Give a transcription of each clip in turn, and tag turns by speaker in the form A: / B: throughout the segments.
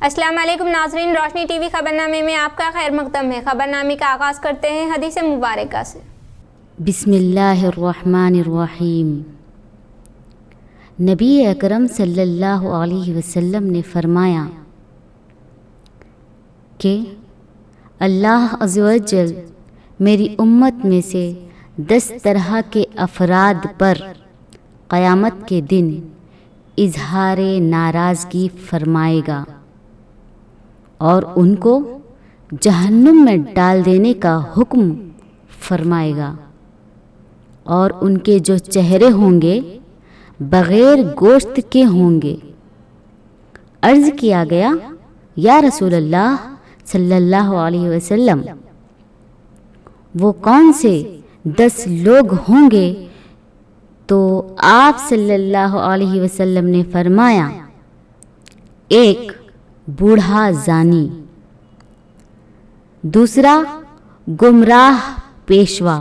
A: अस्सलाम वालेकुम नाज़रीन, रोशनी टीवी खबरनामे में आपका खैर मक़दम है। खबरनामे का आगाज़ करते हैं हदीस मुबारका से।
B: बिस्मिल्लाहिर्रहमानिर्रहीम। नबी अकरम सल्लल्लाहु अलैहि वसल्लम ने फरमाया कि अल्लाह अज़्ज़ व जल मेरी उम्मत में से 10 तरह के अफराद पर क़यामत के दिन इजहार नाराज़गी फरमाएगा और उनको जहन्नुम में डाल देने का हुक्म फरमाएगा, और उनके जो चेहरे होंगे बग़ैर गोश्त के होंगे। अर्ज़ किया गया, या रसूल अल्लाह सल्लल्लाहु अलैहि वसल्लम, वो कौन से 10 लोग होंगे? तो आप सल्लल्लाहु अलैहि वसल्लम ने फरमाया, एक बूढ़ा जानी, दूसरा गुमराह पेशवा,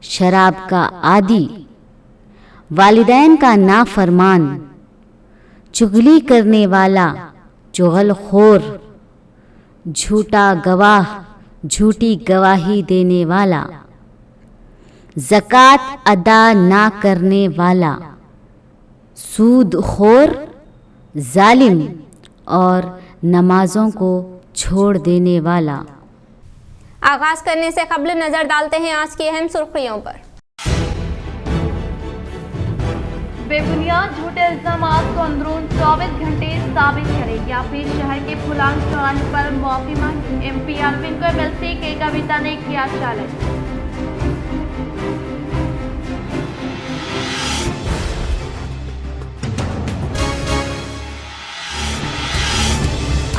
B: शराब का आदी, वालिदैन का नाफरमान, चुगली करने वाला, चुगलखोर, झूठा गवाह, झूठी गवाही देने वाला, ज़कात अदा ना करने वाला, सूदखोर, जालिम और नमाजों को छोड़ देने वाला।
A: आगाज़ करने से कबल नज़र डालते हैं आज की अहम सुर्खियों पर।
C: बेबुनियाद झूठे इल्ज़ामात को अंदरून 24 घंटे साबित करें या फिर शहर के फुलांग चौराहे पर माफी मांगी। MP अरविंद को MLC के कविता ने किया चैलेंज।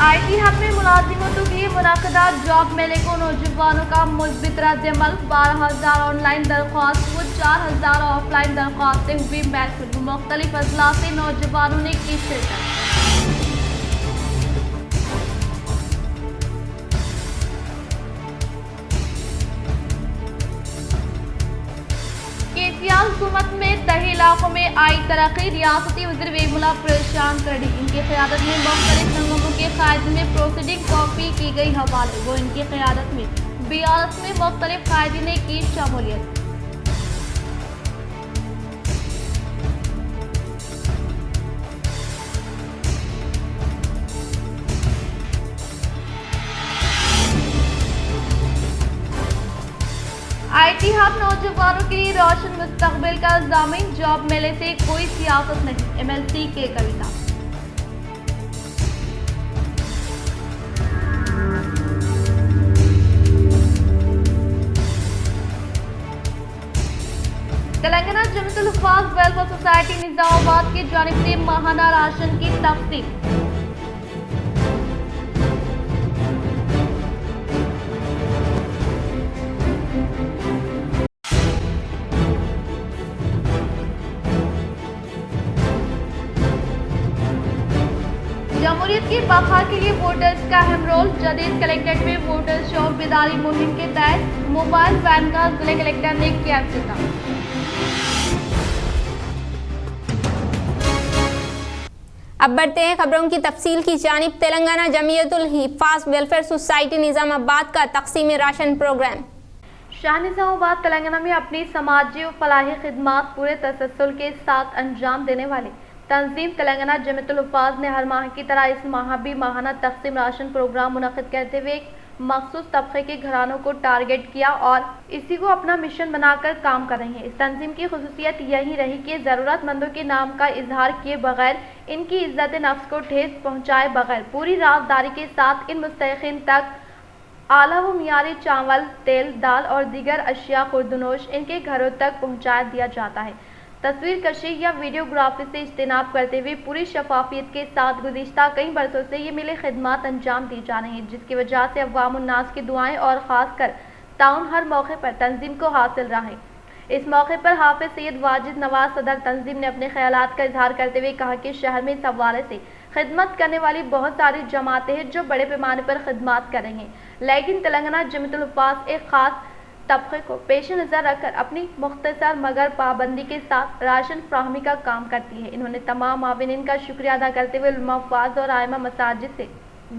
C: IT हब में मुलाजिमों के लिए मुनाक़दा जॉब मेले को नौजवानों का मुस्बित रद्द-ए-अमल। 12,000 ऑनलाइन दरख्वास्त व 4,000 ऑफलाइन दरख्वास्तें हुई महसूल। मुख्तलिफ अजला से नौजवानों ने की शिरकत। केसीआर हुकूमत में दही इलाकों में आई तरक्की। रियासती वज़ीर वेमुला परेशान कर दी। इनकी क़यादत में मुख्तलिफ संगमों के कायदे में प्रोसीडिंग कॉपी की गई हवाले। वो इनकी क़यादत में BRS में मुख्तलिफ कायदे ने की शमूलियत। IT हब नौजवानों के लिए रोशन मुस्तकबिल का ज़ामिन। जॉब मेले से कोई सियासत नहीं। MLC के कविता। तेलंगाना जमीयतुल हुफ़ाज़ वेलफेयर सोसाइटी निज़ामाबाद की जानिब से माहाना राशन की तक़सीम। जमहूरियत की बक़ा के लिए वोटर्स का अहम रोल। जदीद कलेक्ट्रेट में वोटर्स शौर बेदारी मुहिम के तहत मोबाइल वैन का जिला कलेक्टर ने किया इफ्तिताह।
A: अब बढ़ते हैं खबरों की तफसील की जानिब। तेलंगाना जमीयतुल हिफ़ाज़ वेलफेयर सोसाइटी निज़ामाबाद का तक़सीम राशन प्रोग्राम।
C: शाह निज़ामाबाद तेलंगाना में अपनी समाजी और फलाही खिदमात पूरे तसल्सल के साथ अंजाम देने वाले तंजीम तेलंगाना जमीयतुल हुफ़ाज़ ने हर माह की तरह इस माह भी माहाना तक़सीम राशन प्रोग्राम मुनक़िद करते हुए एक मख़सूस तबक़े के घरानों को टारगेट किया और इसी को अपना मिशन बनाकर काम कर रही है। इस तंजीम की ख़ुसूसियत यही रही कि ज़रूरतमंदों के नाम का इजहार किए बगैर, इनकी इज़्ज़त नफ्स को ठेस पहुँचाए बगैर पूरी राज़दारी के साथ इन मुस्तहिक़ीन तक आला व मियारी चावल, तेल, दाल और दीगर अशिया खुर्दनोश इनके घरों तक पहुँचा दिया जाता है। तस्वीर कशी या वीडियोग्राफी से इज्तनाब करते हुए पूरी शफाफियत के साथ गुज़िश्ता कई बरसों से ये मिले खिदमात अंजाम दी जा रही हैं, जिसकी वजह से अवामुन्नास की दुआएं और ख़ासकर ताउन हर मौके पर तंजीम को हासिल रहा है। इस मौके पर हाफिज सैयद वाजिद नवाज सदर तंजीम ने अपने ख्यालात का इजहार करते हुए कहा कि शहर में इस हवाले से खिदमत करने वाली बहुत सारी जमातें हैं जो बड़े पैमाने पर खिदमत कर रही हैं, लेकिन तेलंगाना जमीयतुल हुफ़ाज़ एक ख़ास طبقے کو پیش نظر رکھ کر اپنی مختصر مگر پابندی کے ساتھ راشن فراہمی کا کام کرتی ہے۔ انہوں نے تمام معاونین کا شکریہ ادا کرتے ہوئے علماء حفاظ اور ائمہ مساجد سے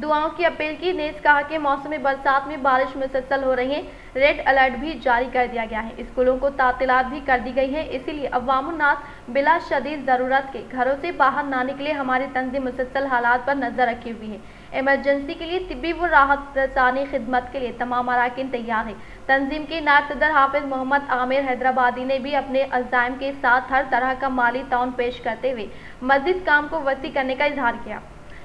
C: دعاؤں کی اپیل کی۔ نیز کہا کہ موسم برسات میں بارش مسلسل ہو رہی ہے، ریڈ الرٹ بھی جاری کر دیا گیا ہے، اسکولوں کو تعطیلات بھی کر دی گئی ہے، اسی لیے عوام الناس بلا شدید ضرورت کے گھروں سے باہر نہ نکلے۔ ہماری تنظیم مسلسل حالات پر نظر رکھے ہوئی ہے، ایمرجنسی کے لیے طبی و راحت رسانی خدمت کے لیے تمام اراکین تیار ہیں۔ تنظیم کے نائب صدر حافظ محمد عامر حیدرآبادی نے بھی اپنے عزائم کے ساتھ ہر طرح کا مالی تعاون پیش کرتے ہوئے مزید کام کو وسیع کرنے کا اظہار کیا۔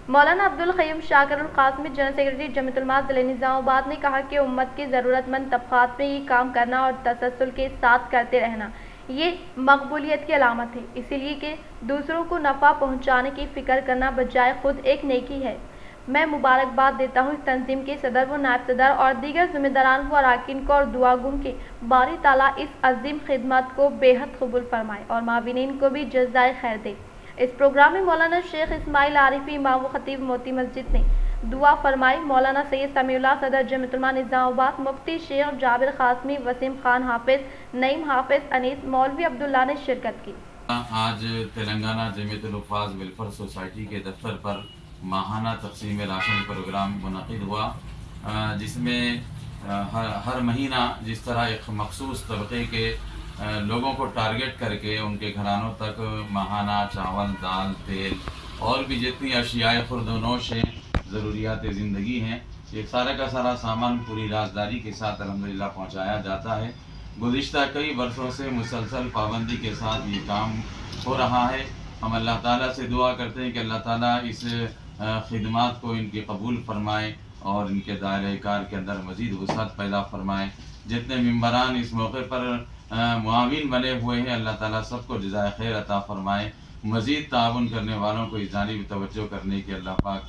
C: مولانا عبدالقیوم شاکر القاسمی جنرل سیکرٹری جمیعۃ علماء ضلع نظام آباد نے کہا کہ امت کے ضرورت مند طبقات میں یہ کام کرنا اور تسلسل کے ساتھ کرتے رہنا یہ مقبولیت کی علامت ہے، اسی لیے کہ دوسروں کو نفع پہنچانے کی فکر کرنا بجائے خود ایک نیکی ہے۔ میں مبارکباد دیتا ہوں اس تنظیم کے صدر و نائب صدر اور دیگر ذمہ داران و اراکین کو اور دعا گوں کہ باری تعالیٰ اس عظیم خدمت کو بے حد قبول فرمائے اور معاونین کو بھی جزائے خیر دے۔ اس پروگرام میں مولانا شیخ اسماعیل عارفی امام و خطیب موتی مسجد نے دعا فرمائی، مولانا سید سمیع اللہ صدر جمیعۃ علماء نظام آباد، مفتی شیخ جابر قاسمی، وسیم خان حافظ، نعیم حافظ انیس، مولوی عبداللہ نے شرکت کی۔
D: آج تلنگانہ جمیعۃ الحفاظ ویلفیئر سوسائٹی کے دفتر پر ماہانہ تقسیم راشن پروگرام منعقد ہوا، جس میں ہر مہینہ جس طرح ایک مخصوص طبقے کے لوگوں کو ٹارگٹ کر کے ان کے گھرانوں تک ماہانہ چاول، دال، تیل اور بھی جتنی اشیاء خورد و نوش ہیں، ضروریات زندگی ہیں، یہ سارا کا سارا سامان پوری رازداری کے ساتھ الحمدللہ پہنچایا جاتا ہے۔ گزشتہ کئی برسوں سے مسلسل پابندی کے ساتھ یہ کام ہو رہا ہے۔ ہم اللہ تعالیٰ سے دعا کرتے ہیں کہ اللہ تعالیٰ اس خدمات کو ان کی قبول فرمائے اور ان کے دائرۂ کار کے اندر مزید وسعت پیدا فرمائے۔ جتنے ممبران اس موقع پر معاون بنے ہوئے ہیں، اللہ تعالیٰ سب کو جزائے خیر عطا فرمائے، مزید تعاون کرنے والوں کو اس جانب توجہ کرنے کی اللہ پاک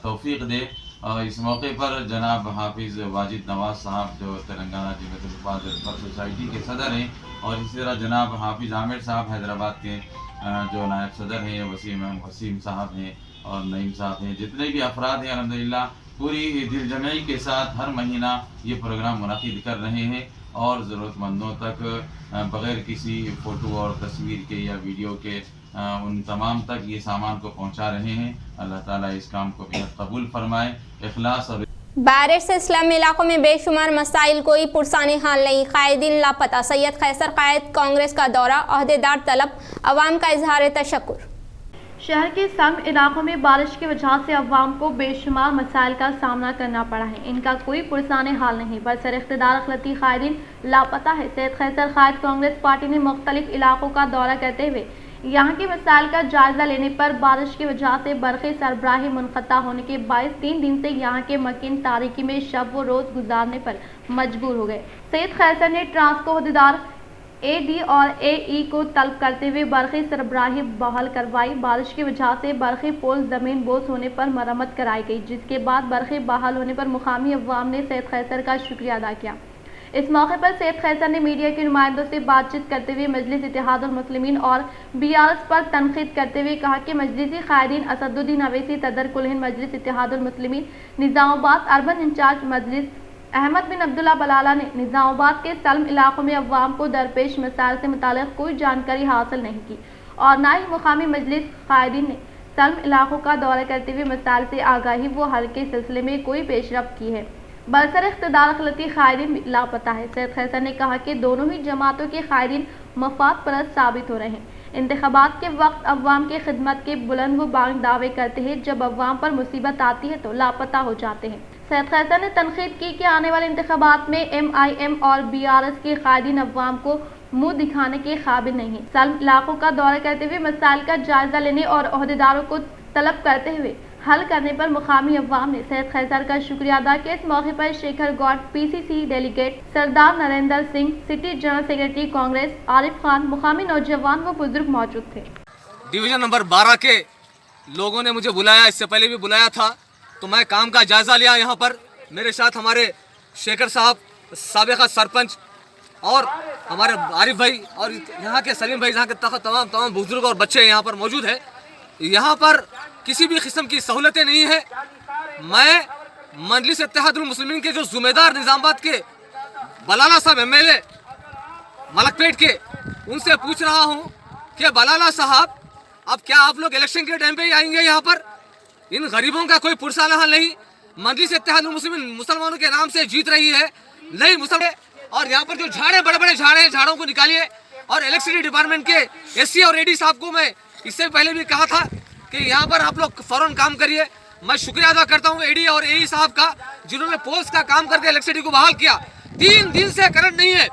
D: توفیق دے۔ اور اس موقع پر جناب حافظ واجد نواز صاحب جو تلنگانہ جمیعۃ الحفاظ ویلفیئر سوسائٹی کے صدر ہیں، اور اسی طرح جناب حافظ عامر صاحب حیدرآباد کے جو نائب صدر ہیں، وسیم صاحب ہیں اور نعیم صاحب ہیں، جتنے بھی افراد ہیں الحمدللہ پوری دل جمعی کے ساتھ ہر مہینہ یہ پروگرام منعقد کر رہے ہیں اور ضرورت مندوں تک بغیر کسی فوٹو اور تصویر کے یا ویڈیو کے ان تمام تک یہ سامان کو پہنچا رہے ہیں۔ اللہ تعالیٰ اس کام کو بہت قبول فرمائے، اخلاص اور
A: بارش سے اسلام علاقوں میں بے شمار مسائل، کوئی پرسانی حال نہیں، قائدین لاپتہ، سید قیصر قائد کانگریس کا دورہ، عہدیدار طلب، عوام کا اظہار تشکر۔
C: شہر کے سنگ علاقوں میں بارش کی وجہ سے عوام کو بے شمار مسائل کا سامنا کرنا پڑا ہے، ان کا کوئی پرسان حال نہیں، برسر اقتدار اقلیتی قائدین لاپتہ ہے۔ سید قیصر قائد کانگریس پارٹی نے مختلف علاقوں کا دورہ کرتے ہوئے یہاں کے مسائل کا جائزہ لینے پر بارش کی وجہ سے برقی سربراہی منقطع ہونے کے باعث 3 دن سے یہاں کے مکین تاریکی میں شب و روز گزارنے پر مجبور ہو گئے۔ سید قیصر نے ٹرانسکو عہدیدار اے ڈی اور اے ای کو طلب کرتے ہوئے برقی سربراہی بحال کروائی۔ بارش کی وجہ سے برقی پول زمین بوس ہونے پر مرمت کرائی گئی، جس کے بعد برقی بحال ہونے پر مقامی عوام نے سید قیصر کا شکریہ ادا کیا۔ اس موقع پر سید قیصر نے میڈیا کے نمائندوں سے بات چیت کرتے ہوئے مجلس اتحاد المسلمین اور BRS پر تنقید کرتے ہوئے کہا کہ مجلسی قائدین اسد الدین اویسی صدر کل ہند مجلس اتحاد المسلمین نظام آباد اربن انچارج مجلس احمد بن عبداللہ بلالہ نے نظام آباد کے سلم علاقوں میں عوام کو درپیش مسائل سے متعلق کوئی جانکاری حاصل نہیں کی اور نہ ہی مقامی مجلس قائدین نے سلم علاقوں کا دورہ کرتے ہوئے مسائل سے آگاہی و حل کے سلسلے میں کوئی پیش رفت کی ہے۔ برسر اقتدار اقلیتی قائدین بھی لاپتہ ہے۔ سید قیصر نے کہا کہ دونوں ہی جماعتوں کے قائدین مفاد پرست ثابت ہو رہے ہیں، انتخابات کے وقت عوام کی خدمت کے بلند و بانگ دعوے کرتے ہیں، جب عوام پر مصیبت آتی ہے تو لاپتہ ہو جاتے ہیں۔ سید قیصر نے تنقید کی کہ آنے والے انتخابات میں MIM اور BRS کے قائدین عوام کو منہ دکھانے کے قابل نہیں ہیں۔ سلم علاقوں کا دورہ کرتے ہوئے مسائل کا جائزہ لینے اور عہدیداروں کو طلب کرتے ہوئے حل کرنے پر مقامی عوام نے سید قیصر کا شکریہ ادا کیا۔ اس موقع پر Shekhar Goud PCC delegate Sardar Narendra Singh, city general secretary Congress Arif Khan, مقامی نوجوان و بزرگ موجود تھے۔
E: ڈویژن نمبر 12 کے لوگوں نے مجھے بلایا، اس سے پہلے بھی بلایا تھا، تو میں کام کا جائزہ لیا۔ یہاں پر میرے ساتھ ہمارے شیکھر صاحب سابقہ سرپنچ اور ہمارے عارف بھائی اور یہاں کے سلیم بھائی، یہاں کے تمام بزرگ اور بچے یہاں پر موجود ہیں۔ یہاں پر کسی بھی قسم کی سہولتیں نہیں ہیں۔ میں مجلس اتحاد المسلمین کے جو ذمہ دار نظام آباد کے बलाला साहब MLA मलकपेट के, उनसे पूछ रहा हूँ कि बलाला साहब अब क्या आप लोग इलेक्शन के टाइम पे ही आएंगे यहाँ पर? इन गरीबों का कोई पुरसाना हल नहीं। मजलिस इत्तेहादुल मुस्लिमीन मुसलमानों के नाम से जीत रही है, नहीं मुसलमान। और यहाँ पर जो झाड़ है, बड़े बड़े झाड़ हैं, झाड़ों को निकालिए। और इलेक्ट्रिसिटी डिपार्टमेंट के SC और AD साहब को मैं इससे पहले भी कहा था कि यहाँ पर आप लोग फौरन काम करिए। मैं शुक्रिया अदा करता हूँ AD और AE साहब का, जिन्होंने पोस्ट का काम करके इलेक्ट्रिसिटी को बहाल किया। 3 दिन से करंट नहीं है।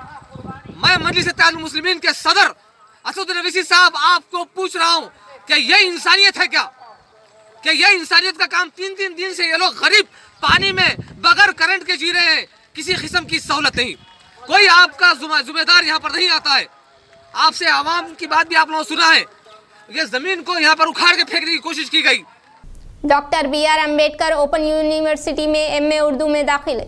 E: मैं मजलिस इत्तेहादुल मुस्लिमीन के सदर असदुद्दीन ओवैसी साहब आपको पूछ रहा हूँ कि यह इंसानियत है क्या? कि यह इंसानियत का काम? 3 दिन से ये लोग गरीब पानी में बगैर करंट के जी रहे हैं, किसी किस्म की सहूलत नहीं। कोई आपका जिम्मेदार यहाँ पर नहीं आता है। आपसे आवाम की बात भी आप लोगों ने सुना है, ये जमीन को यहाँ पर उखाड़ के फेंकने की कोशिश की गई।
A: Doctor BR Ambedkar open university में MA उर्दू में दाखिले।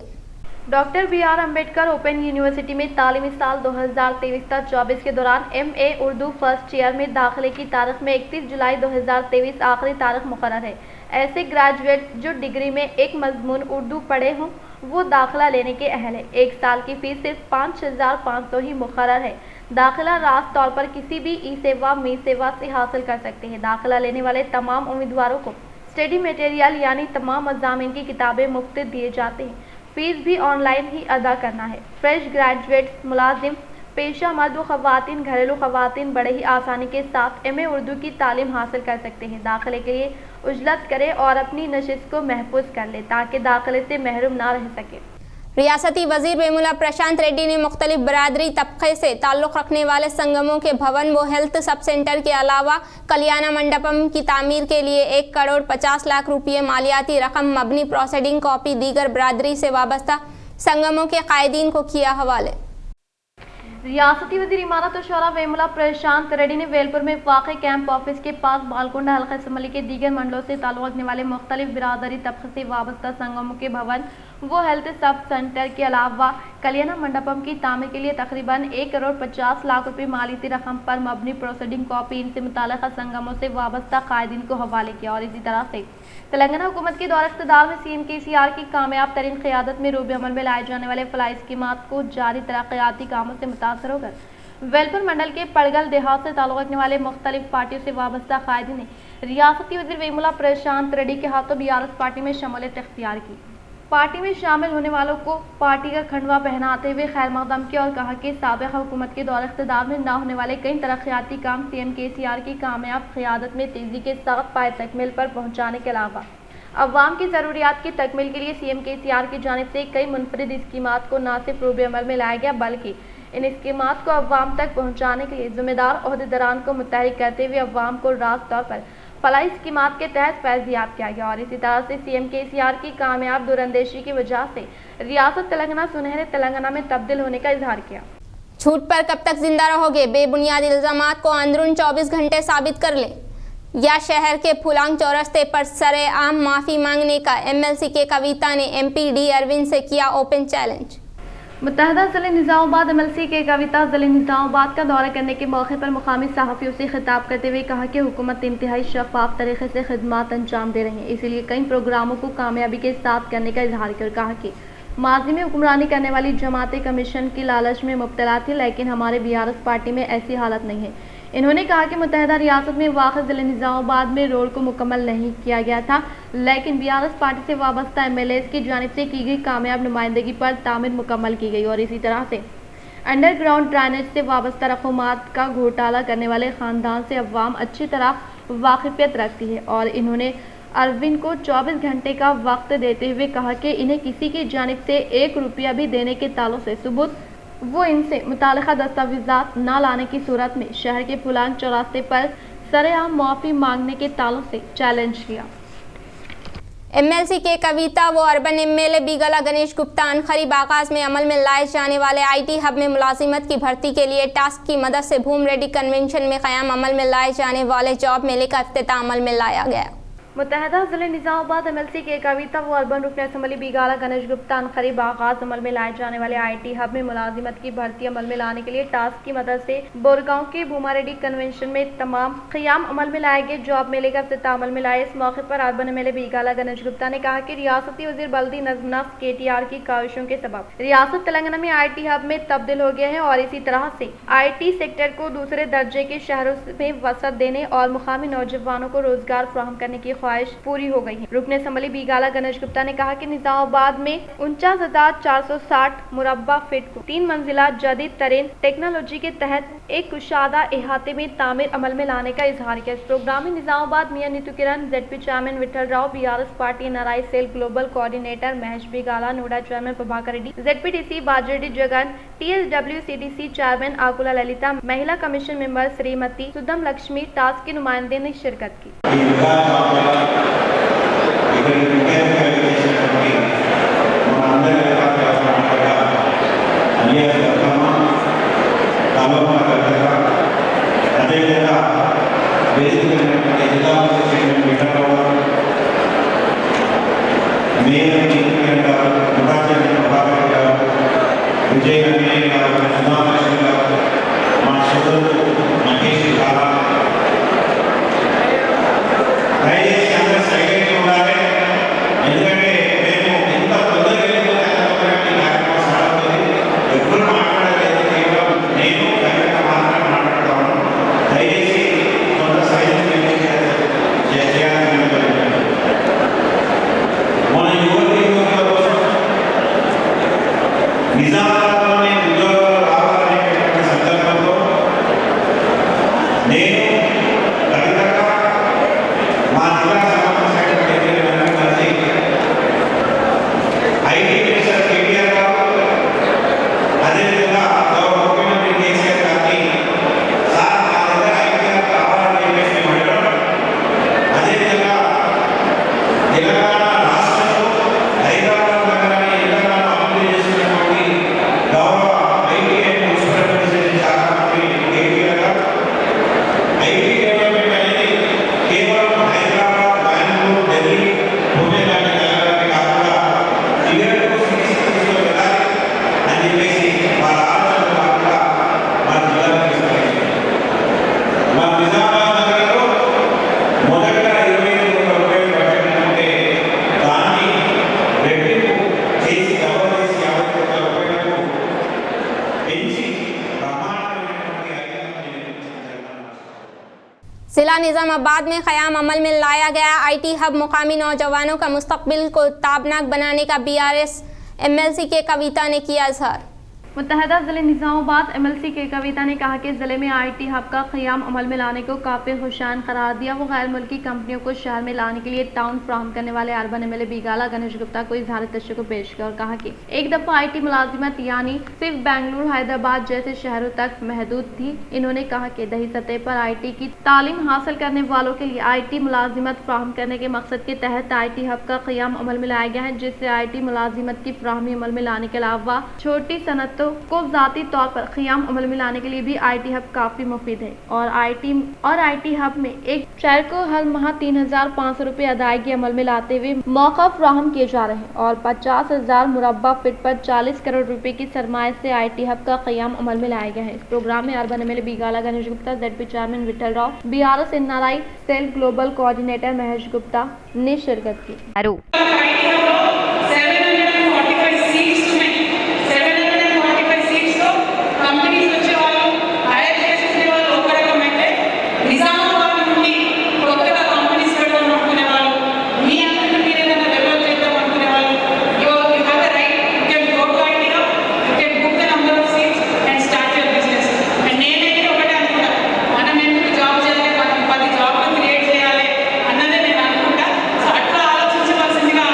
C: Doctor BR Ambedkar open university में तालीमी साल 2023-24 के दौरान MA उर्दू फर्स्ट ईयर में दाखिले की तारीख में 31 जुलाई 2023 आखिरी तारीख मुकर्रर है। ऐसे ग्रेजुएट जो डिग्री में एक मजमून उर्दू पढ़े हों वो दाखिला लेने के अहल है। 1 साल की फीस सिर्फ 5,500 ही मुकर्रर है। दाखिला रास्त तौर पर किसी भी ई सेवा मी सेवा से हासिल कर सकते हैं। दाखिला लेने वाले तमाम उम्मीदवारों को स्टडी मटेरियल यानी तमाम मज़ामीन की किताबें मुफ्त दिए जाते हैं। फीस भी ऑनलाइन ही अदा करना है। फ्रेश ग्रेजुएट्स, मुलाजिम, पेशा मर्द व ख़वातीन, घरेलू ख़वातीन बड़े ही आसानी के साथ MA उर्दू की तालीम हासिल कर सकते हैं। दाखिले के लिए उजलत करें और अपनी नशिस्त को महफूज कर लें ताकि दाखिले से महरूम ना रह सके।
A: रियासती वजीर वेमुला प्रशांत रेड्डी ने मुख्तलिफ बरादरी तबके से ताल्लुक़ रखने वाले संगमों के भवन व हेल्थ सब सेंटर के अलावा कल्याण मंडपम की तामीर के लिए 1 करोड़ 50 लाख रुपये मालियाती रकम मबनी प्रोसीडिंग कॉपी दीगर बरादरी से वाबस्ता संगमों के कायदीन को किया हवाले।
C: रियासती वज़ीर इमारत और शौरा वेमुला प्रशांत रेड्डी ने वेलपुर में वाक़े कैंप ऑफिस के पास बालकोंडा हल्का असम्बली के दीगर मंडलों से ताल्लुक़ रखने वाले मुख्तलिफ बिरादरी तबके से वाबस्ता संगमों के भवन वो हेल्थ सब सेंटर के अलावा कल्याण मंडपम की तामीर के लिए तकरीबन 1 करोड़ 50 लाख रुपये मालियाती रकम पर मबनी प्रोसीडिंग कॉपी इनसे मुताल्लिक़ संगमों से वाबस्ता कायदीन को हवाले किया। और इसी तरह से तेलंगाना हुकूमत के दौर इक़्तिदार में CM KCR की कामयाब तरीन क़यादत में रूबे अमल में लाए जाने वाले फलाही स्कीमात को जारी तरक्याती कामों से मुतासर होकर वेलपुर मंडल के पड़गल देहात से ताल्लुक़ रखने वाले मुख्तलिफ पार्टियों से वाबस्ता कायदीन ने रियासती वज़ीर वेमुला प्रशांत रेड्डी के हाथों BRS पार्टी में शमूलियत इख्तियार की। पार्टी में शामिल होने वालों को पार्टी का खंडवा पहनाते हुए खैर मकदम किया और कहा कि साबिक़ हुकूमत के दौर इक़्तिदार में ना होने वाले कई तरक्याती काम CM KCR की कामयाब क़यादत में तेज़ी के साथ पाए तकमील पर पहुँचाने के अलावा अवाम की ज़रूरियात की तकमील के लिए CM KCR की जानिब से कई मुनफरिद स्कीमात को न सिर्फ रूबे अमल में लाया गया बल्कि इन स्कीमात को अवाम तक पहुँचाने के लिए ज़िम्मेदार ओहदेदारान को मुतहरिक करते हुए अवाम को रास्त तौर पर फलाही स्कीमात के तहत फैज़याब किया गया। और इसी तरह से CM KCR की कामयाब दूरअंदेशी की वजह से रियासत तेलंगाना सुनहरे तेलंगाना में तब्दील होने का इजहार किया।
A: झूठ पर कब तक जिंदा रहोगे? बेबुनियाद इल्ज़ामात को अंदरून 24 घंटे साबित कर ले। या शहर के फुलांग चौरस्ते पर सरेआम माफ़ी मांगने का MLC के कविता ने MP D अरविंद से किया ओपन चैलेंज।
C: मुत्तहदा ज़िले निज़ामाबाद MLC के कविता ज़िले निज़ामाबाद का दौरा करने के मौके पर मुकामी सहाफ़ियों से खिताब करते हुए कहा कि हुकूमत इंतहाई शफाफ तरीके से खिदमात अंजाम दे रही है, इसीलिए कई प्रोग्रामों को कामयाबी के साथ करने का इजहार कर कहा कि माजी में हुक्मरानी करने वाली जमातें कमीशन की लालच में मुब्तला थी, लेकिन हमारे BRS पार्टी में ऐसी हालत नहीं है। इन्होंने कहा कि मुत्तहदा रियासत में वाक़ ज़िले निज़ामाबाद में रोड को मुकम्मल नहीं किया गया था, लेकिन BRS पार्टी से वाबस्ता MLAs की जानिब से की गई कामयाब नुमाइंदगी पर तामीर मुकम्मल की गई। और इसी तरह से अंडरग्राउंड ड्रेनेज से वाबस्ता रकूमात का घोटाला करने वाले ख़ानदान से अवाम अच्छी तरह वाकिफ़ियत रखती है। और इन्होंने अरविंद को 24 घंटे का वक्त देते हुए कहा कि इन्हें किसी की जानिब से 1 रुपया भी देने के ताल्लुक़ से सबूत वो इनसे मुतालिका दस्तावेज़ात न लाने की सूरत में शहर के फुलांग चौरास्ते पर सरेआम माफ़ी मांगने के ताल्लुक़ से चैलेंज किया।
A: MLC के कविता व अर्बन MLA बिगला गणेश गुप्ता अनखरीब आगाज़ में अमल में लाए जाने वाले IT हब में मुलाजिमत की भर्ती के लिए टास्क की मदद से भूम रेड्डी कन्वेंशन में क़याम अमल में लाए जाने वाले जॉब मेले का इफ्तिताह अमल में लाया गया।
C: متحدہ ضلع نظام آباد MLC کے کویتا و اربن رکن اسمبلی بیگالہ گنیش گپتا عنقریب آغاز عمل میں لائے جانے والے IT ہب میں ملازمت کی بھرتی عمل میں لانے کے لیے ٹاسک کی مدد سے بورگاؤں کے بھوماریڈی کنونشن میں تمام قیام عمل میں لائے گئے جاب میلے کا افتتاح عمل میں لائے۔ اس موقع پر اربن MLA بیگالہ گنیش گپتا نے کہا کہ ریاستی وزیر بلدی نظم نسق KTR کی کاوشوں کے سبب ریاست تلنگانہ میں IT ہب میں تبدیل ہو گیا ہے اور اسی طرح سے IT سیکٹر کو دوسرے درجے کے شہروں میں وسعت دینے اور مقامی نوجوانوں کو روزگار فراہم کرنے کی خواہش پوری ہو گئی ہے۔ رکن اسمبلی بیگالہ گنیش گپتا نے کہا کہ نظام آباد میں 49,460 مربع فٹ کو 3 منزلہ جدید ترین ٹیکنالوجی کے تحت ایک کشادہ احاطے میں تعمیر عمل میں لانے کا اظہار کیا۔ اس پروگرام میں نظام آباد میاں Neetu Kiran, ZP chairman Vithal Rao, BRS party NRI cell global coordinator Mahesh Bigala, NUDA chairman Prabhakar Reddy, ZPTC Bajireddy Jagan, TSWCDC chairman Akula Lalitha, Mahila commission member Srimati Siddham Lakshmi, task کے نمائندے نے شرکت کی۔
A: ضلع نظام آباد میں قیام عمل میں لایا گیا IT ہب مقامی نوجوانوں کا مستقبل کو تابناک بنانے کا BRS MLC کے کویتا نے کیا اظہار۔
C: متحدہ ضلع نظام آباد MLC کے کویتا نے کہا کہ ضلع میں IT ہب کا قیام عمل میں لانے کو قابل خوشائن قرار دیا۔ وہ غیر ملکی کمپنیوں کو شہر میں لانے کے لیے تعاون فراہم کرنے والے اربن MLA بیگالہ گنیش گپتا کو اظہار تشکر پیش کیا اور کہا کہ ایک دفعہ IT ملازمت یعنی صرف بنگلور، حیدرآباد جیسے شہروں تک محدود تھی۔ انہوں نے کہا کہ دیہی سطح پر IT کی تعلیم حاصل کرنے والوں کے لیے IT ملازمت فراہم کرنے کے مقصد کے تحت IT ہب کا قیام عمل میں لایا گیا ہے، جس سے IT ملازمت کی فراہمی عمل میں لانے کے علاوہ چھوٹی صنعتوں کو ذاتی طور پر قیام عمل میں لانے کے لیے بھی IT ہب کافی مفید ہے اور IT ہب میں ایک شہر کو ہر ماہ 3,500 روپے ادائیگی عمل میں لاتے ہوئے موقع فراہم کیے جا رہے ہیں اور 50,000 مربع فٹ پر 40 کروڑ روپے کی سرمایہ سے IT ہب کا قیام عمل میں لایا گیا ہے۔ اس پروگرام میں urban MLA Bigala Ganesh Gupta, ZP chairman Vithal Rao, BRS NRI cell global coordinator Mahesh Gupta نے شرکت کی۔
F: అన్నదే నేను అనుకుంటా। సో అట్లా ఆలోచించవలసిందిగా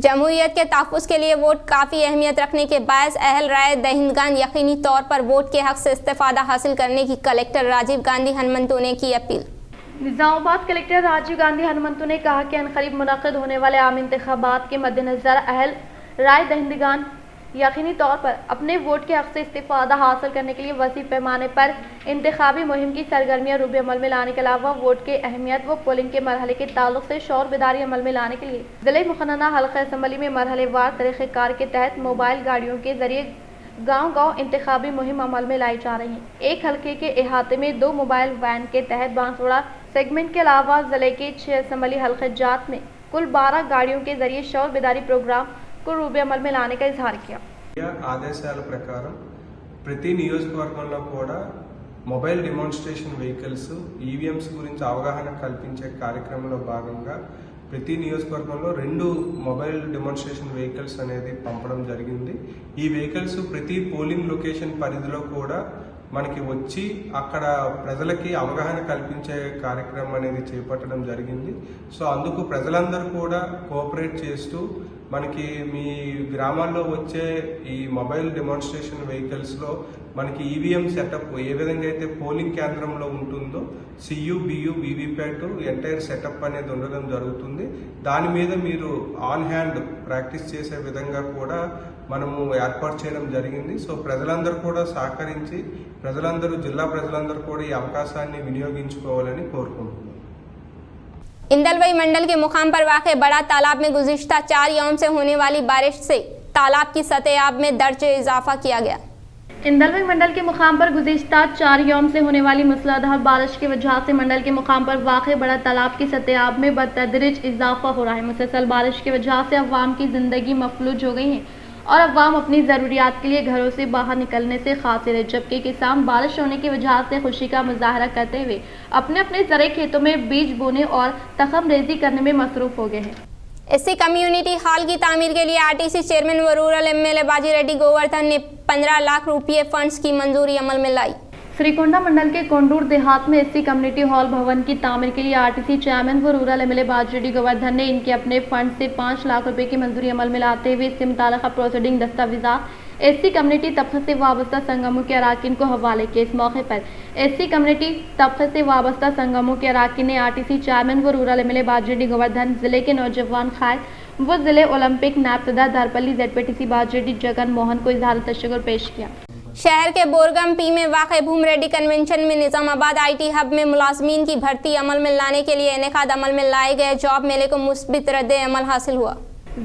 A: जमहूरियत के तहफ़्फ़ुज़ के लिए वोट काफ़ी अहमियत रखने के बायस अहल राय दहिंदगान यकीनी तौर पर वोट के हक़ से इस्तेफ़ादा हासिल करने की कलेक्टर राजीव गांधी हनुमंतु ने की अपील।
C: निज़ामाबाद कलेक्टर राजीव गांधी हनुमंतु ने कहा कि अनक़रीब मुनक़्क़िद होने वाले आम इंतख़ाबात के मद्देनज़र अहल राय दहिंदगान यकीनी तौर पर अपने वोट के हक़ से इस्तेफ़ादा हासिल करने के लिए वसी पैमाने पर इंतख़ाबी मुहिम की सरगर्मियाँ रूबे अमल में लाने के अलावा वोट के अहमियत व पोलिंग के मरहले के ताल्लुक़ से शौर बेदारी अमल में लाने के लिए ज़िले मुखन्ना हल्क़ा असम्बली में मरहलेवार तरीक़ेकार के तहत मोबाइल गाड़ियों के ज़रिए गांव-गांव इंतख़ाबी मुहिम अमल में लाई जा रही है। एक हल्के के अहाते में 2 मोबाइल वैन के तहत बांसवाड़ा सेगमेंट के अलावा ज़िले के 6 असम्बली हल्क़े जात में कुल 12 गाड़ियों के ज़रिए शौर बेदारी प्रोग्राम को रूबे अमल में लाने का इजहार किया।
F: ఆదేశాల ప్రకారం ప్రతి నియోజకవర్గంలో కూడా మొబైల్ డెమోన్స్ట్రేషన్ వెహికల్స్ ఈవీఎంస్ గురించి అవగాహన కల్పించే కార్యక్రమంలో భాగంగా ప్రతి నియోజకవర్గంలో 2 మొబైల్ డెమోన్స్ట్రేషన్ వెహికల్స్ అనేది పంపడం జరిగింది। ఈ వెహికల్స్ ప్రతి పోలింగ్ లొకేషన్ పరిధిలో కూడా మనకి వచ్చి అక్కడ ప్రజలకి అవగాహన కల్పించే కార్యక్రమం అనేది చేపట్టడం జరిగింది। సో అందుకు ప్రజలందరూ కూడా కోఆపరేట్ చేస్తూ మనకి మీ గ్రామాల్లో వచ్చే ఈ మొబైల్ డెమోన్స్ట్రేషన్ వెహికల్స్లో మనకి ఈవీఎం సెటప్ ఏ విధంగా అయితే పోలింగ్ కేంద్రంలో ఉంటుందో CU BU VVPAT entire setup అనేది ఉండడం జరుగుతుంది। దాని మీద మీరు ఆన్ హ్యాండ్ ప్రాక్టీస్ చేసే విధంగా కూడా మనము ఏర్పాటు చేయడం జరిగింది। సో ప్రజలందరూ కూడా సహకరించి ప్రజలందరూ జిల్లా ప్రజలందరూ కూడా ఈ అవకాశాన్ని వినియోగించుకోవాలని కోరుకుంటున్నాను।
A: इंदलवई मंडल के मुकाम पर वाक़े बड़ा तालाब में गुज़िश्ता 4 यौम से होने वाली बारिश से तालाब की सतह आब में दर्ज इजाफा किया गया।
C: इंदलवई मंडल के मुकाम पर गुज़िश्ता 4 यौम से होने वाली मूसलाधार बारिश की वजह से मंडल के मुकाम पर वाक़े बड़ा तालाब की सतह आब में बतदरीज इजाफा हो रहा है। मुसलसल बारिश की वजह से अवाम की ज़िंदगी मफलूज हो गई है और अवाम अपनी ज़रूरियात के लिए घरों से बाहर निकलने से खासिर है, जबकि किसान बारिश होने की वजह से खुशी का मुजाहरा करते हुए अपने अपने ज़रई खेतों में बीज बोने और तखम रेजी करने में मसरूफ़ हो गए हैं।
A: इसी कम्युनिटी हॉल की तामीर के लिए आरटीसी चेयरमैन व रूरल एमएलए बाजी रेड्डी गोवर्धन ने 15 लाख रुपये फंड्स की मंजूरी अमल में लाई।
C: श्रीकोंडा मंडल के कोंडूर देहात में एससी कम्युनिटी हॉल भवन की तामीर के लिए आरटीसी चेयरमैन व रूरल एमएलए बाजी रेड्डी गोवर्धन ने इनके अपने फंड से 5 लाख रुपए की मंजूरी अमल में लाते हुए इससे मुताल्लिक़ प्रोसीडिंग दस्तावेज़ात एससी कम्युनिटी तबके से वाबस्ता संगमों के अराकीन को हवाले किए। इस मौके पर एससी कम्युनिटी तबके से वाबस्ता संगमों के अराकीन ने आरटीसी चेयरमैन व रूरल एमएलए बाजी रेड्डी गोवर्धन, जिले के नौजवान कायद व जिले ओलंपिक नायब दरपल्ली ZPTC बाजी रेड्डी जगन मोहन को इजहार तशक्कुर पेश किया।
A: शहर के बोरगम पी में वाक़ भूम रेड्डी कन्वेंशन में निज़ामाबाद IT हब में मुलाजमीन की भर्ती अमल में लाने के लिए इनेकाद अमल में लाए गए जॉब मेले को मुस्बित रद्द अमल हासिल हुआ।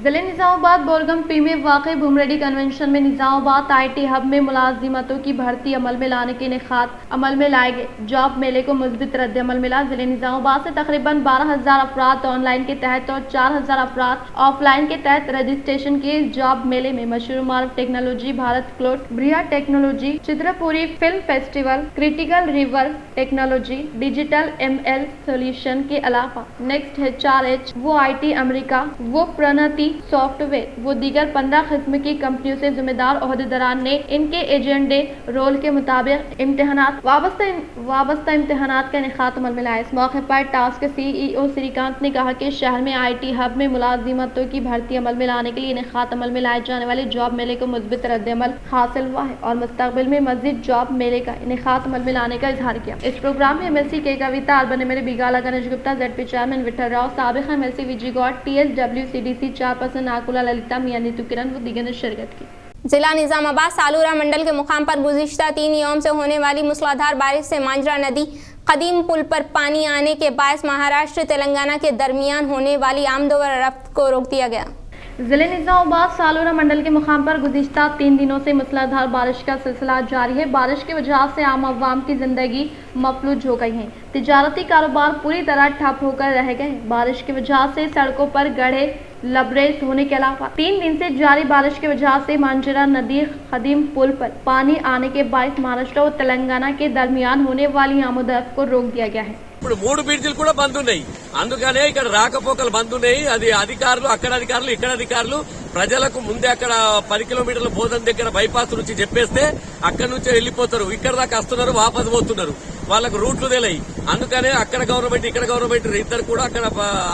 C: जिले निज़ामाबाद बोरगम पी में वाक़ भूम रेड्डी कन्वेंशन में निज़ामाबाद IT हब में मुलाजिमतों की भर्ती अमल में लाने के इनेकाद अमल में लाए गए जॉब मेले को मुस्बित रद्द अमल मिला। जिले निज़ामाबाद से तकरीबन 12,000 अफराद ऑनलाइन के तहत और 4,000 अफराद ऑफलाइन के तहत रजिस्ट्रेशन किए। जॉब मेले में मशहूर मार्ग technology, Bharat clot, Bria technology, Chitrapuri film festival, critical river technology, digital ML solution के अलावा नेक्स्ट HRH, वो IT अमेरिका, वो प्रणति सॉफ्टवेयर वो दीगर 15 किस्म की कंपनियों से जिम्मेदार ओहदेदारान ने इनके एजेंडे रोल के मुताबिक इम्तिहानात वाबस्ता इम्तिहानात का इनेकाद अमल में लाया। इस मौके पर टास्क CEO श्रीकांत ने कहा कि शहर में IT हब में मुलाजिमतों की भर्ती अमल में लाने के लिए इनेकाद अमल में लाए जाने वाले जॉब मेले को मुस्बित रद्द अमल हासिल हुआ है और मुस्तकबिल में मजीद जॉब मेले का इनेकाद अमल में लाने का इजहार किया। इस प्रोग्राम में MLC K Kavitha, urban MLA Bigala Ganesh Gupta, ZP chairman Vithal Rao, साबिक MLC Viji Goud, TSW CDC chairperson Akula Lalitha, Mian Neetu Kiran व दीगर ने शिरकत की।
A: जिला निज़ामाबाद सालूरा मंडल के मुकाम पर गुज़िश्ता 3 यौम से होने वाली मूसलाधार बारिश से मांजरा नदी कदीम पुल पर पानी आने के बायस महाराष्ट्र तेलंगाना के दरमियान होने वाली आमदोरफ्त को रोक दिया गया।
C: जिले निज़ामाबाद सालूरा मंडल के मुकाम पर गुज़िश्ता 3 दिनों से मूसलाधार बारिश का सिलसिला जारी है। बारिश की वजह से आम अवाम की जिंदगी मफलूज हो गई है। तिजारती कारोबार पूरी तरह ठप होकर रह गए। बारिश की वजह से सड़कों पर गड्ढे लबरेज होने के अलावा 3 दिन से जारी बारिश की वजह से मांजरा नदी कदीम पुल पर पानी आने के बायस महाराष्ट्र और तेलंगाना के दरमियान होने वाली आमदोरफ्त को रोक दिया गया है।
E: ఇప్పుడు 3 బ్రిడ్జిలు కూడా బంద్ ఉన్నాయి, అందుకనే ఇక్కడ రాకపోకలు బంద్ ఉన్నాయి। అది అధికారులు అక్కడ అధికారులు ఇక్కడ అధికారులు ప్రజలకు ముందే అక్కడ 10 కిలోమీటర్ల బోధన దగ్గర బైపాస్ నుంచి చెప్పేస్తే అక్కడ నుంచి వెళ్లిపోతారు, ఇక్కడ దాకా వస్తున్నారు, వాపసు పోతున్నారు, వాళ్ళకు రూట్లు తెలియయి। అందుకనే అక్కడ గవర్నమెంట్ ఇక్కడ గవర్నమెంట్ ఇద్దరు కూడా అక్కడ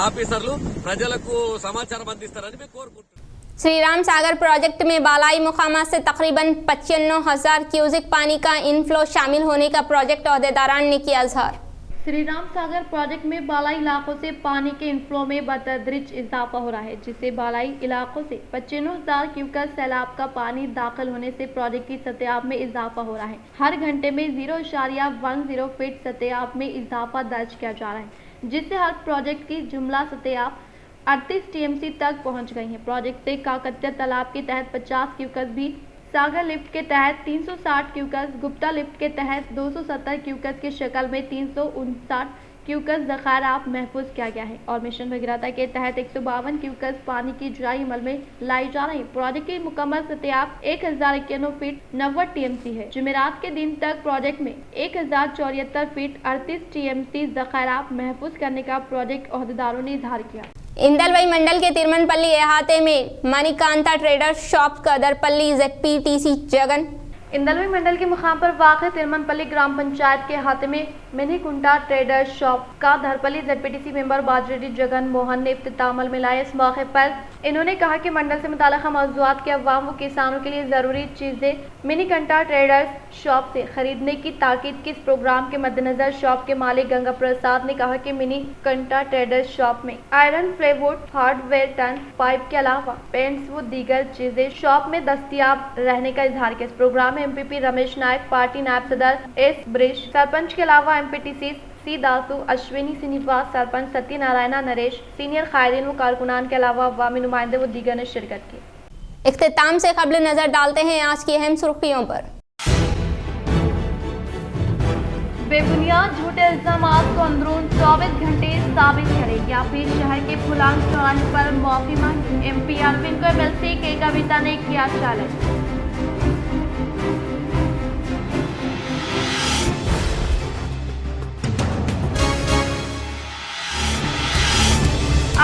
E: ఆఫీసర్లు ప్రజలకు సమాచారం అందిస్తారని మేము కోరుకుంటున్నాం।
A: श्री राम सागर प्रोजेक्ट में बालाई मुकामात से तकरीबन 95,000 क्यूसिक पानी का इनफ्लो शामिल होने का प्रोजेक्ट अहदेदारान ने किया इजहार।
C: श्री राम सागर प्रोजेक्ट में बालाई इलाकों से पानी के इनफ्लो में बतदरीज इजाफा हो रहा है, जिससे बालाई इलाकों से 95,000 क्यूसेक सैलाब का पानी दाखिल होने से प्रोजेक्ट की सतह में इजाफा हो रहा है। हर घंटे में 0.10 फीट सतह में इजाफा दर्ज किया जा रहा है, जिससे हर प्रोजेक्ट की जुमला सतह 38 टीएमसी तक पहुंच गई है। प्रोजेक्ट से काकतिया तालाब के तहत 50 क्यूसेक भी, सागर लिफ्ट के तहत 360 क्यूसेक, गुप्ता लिफ्ट के तहत 270 क्यूसेक की शक्ल में 359 क्यूसेक ज़खायर महफूज किया गया है और मिशन भगीरथ के तहत 152 क्यूसेक पानी की जुराई अमल में लाई जा रही है। प्रोजेक्ट की मुकम्मल सतह 1091 फीट 90 टीएमसी है। जुमेरात के दिन तक प्रोजेक्ट में 1074 फीट 38 टीएमसी ज़खायर महफूज करने का प्रोजेक्ट अहदेदारों ने इजहार किया।
A: इंदलवई मंडल के तिरमनपल्ली इहाते में Manikanta traders shop Kadarpally ZPTC Jagan.
C: Indalwai mandal के मुकाम पर वाक़ तिरमनपल्ली ग्राम पंचायत के अहाते में मणिकुंटा ट्रेडर्स शॉप का दरपल्ली ZPTC मेंबर बाजरेडी जगन मोहन ने इफ्तिताह अमल में लाया। इस मौके पर इन्होंने कहा कि मंडल से मुताल्लिक़ मौज़ूआत के अवाम व किसानों के लिए ज़रूरी चीज़ें मणिकुंटा ट्रेडर्स शॉप से खरीदने की ताकीद की। इस प्रोग्राम के मद्देनज़र शॉप के मालिक गंगा प्रसाद ने कहा कि मणिकुंटा ट्रेडर्स शॉप में iron, plywood, hardware, ton, pipe के अलावा पेंट्स व दीगर चीज़ें शॉप में दस्तियाब रहने का इजहार किया। इस प्रोग्राम में MPP रमेश नायक, पार्टी नायब सदर S ब्रिश, सरपंच के अलावा MPTC C Dasu, Ashwini Srinivas, sarpanch Satyanarayan Naresh, senior कायदीन व कारकुनान के अलावा अवामी नुमाइंदे व दीगर ने शिरकत की।
A: इख्तिताम से कबल नजर डालते हैं आज की अहम सुर्खियों पर।
C: बेबुनियाद झूठे इल्जामात को अंदरून 24 घंटे साबित करें या फिर शहर के फुलान चौराहे पर माफी मांगी। MP अरविंद को MLC के कविता ने किया चैलेंज।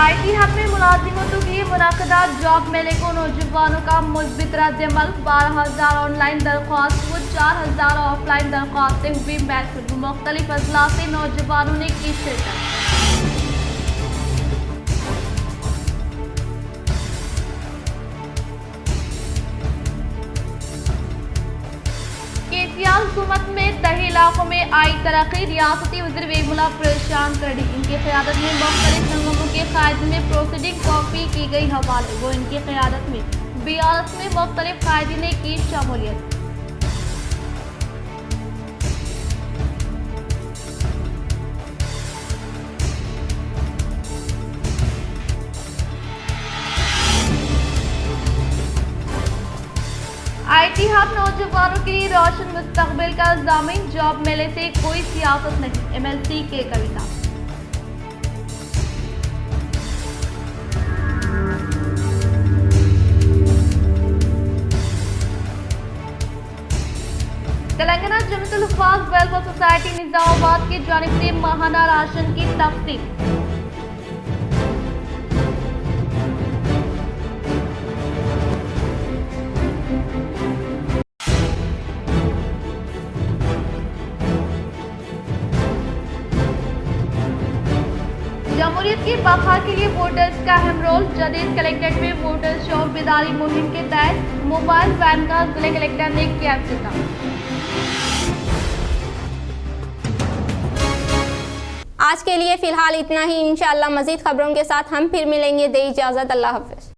C: IT हब में मुलाजिमों के लिए मुनाक़दा जॉब मेले को नौजवानों का मुस्बित रद्द-ए-अमल। 12,000 ऑनलाइन दरख्वास्त व 4,000 ऑफलाइन दरख्वास्तें हुई महसूल। मुख्तलिफ अजला से नौजवानों ने की शिरकत। केसीआर हुकूमत में तहे इलाकों में आई तरक्की। रियासती वज़ीर वेमुला प्रशांत रेड्डी इनकी क़यादत में मुख्तलिफ संगमों के कायदे में प्रोसीडिंग कॉपी की गई हवाले। वो इनकी क़यादत में BRS में मुख्तलिफ कायदे ने की शमूलियत। IT हब नौजवानों के लिए रोशन मुस्तकबिल का ज़ामिन। जॉब मेले से कोई सियासत नहीं। MLC के कविता। तेलंगाना जमीयतुल हुफ़ाज़ वेलफेयर सोसाइटी निज़ामाबाद की जानिब से माहाना राशन की तक़सीम। जमहूरियत की बका के लिए वोटर्स का अहम रोल। जदीद कलेक्ट्रेट में वोटर शौक बेदारी मुहिम के तहत मोबाइल वैन का जिले कलेक्टर ने किया इफ्तिताह।
A: आज के लिए फिलहाल इतना ही। इंशाअल्लाह मजीद खबरों के साथ हम फिर मिलेंगे। दे इजाज़त। अल्लाह हाफ़िज़।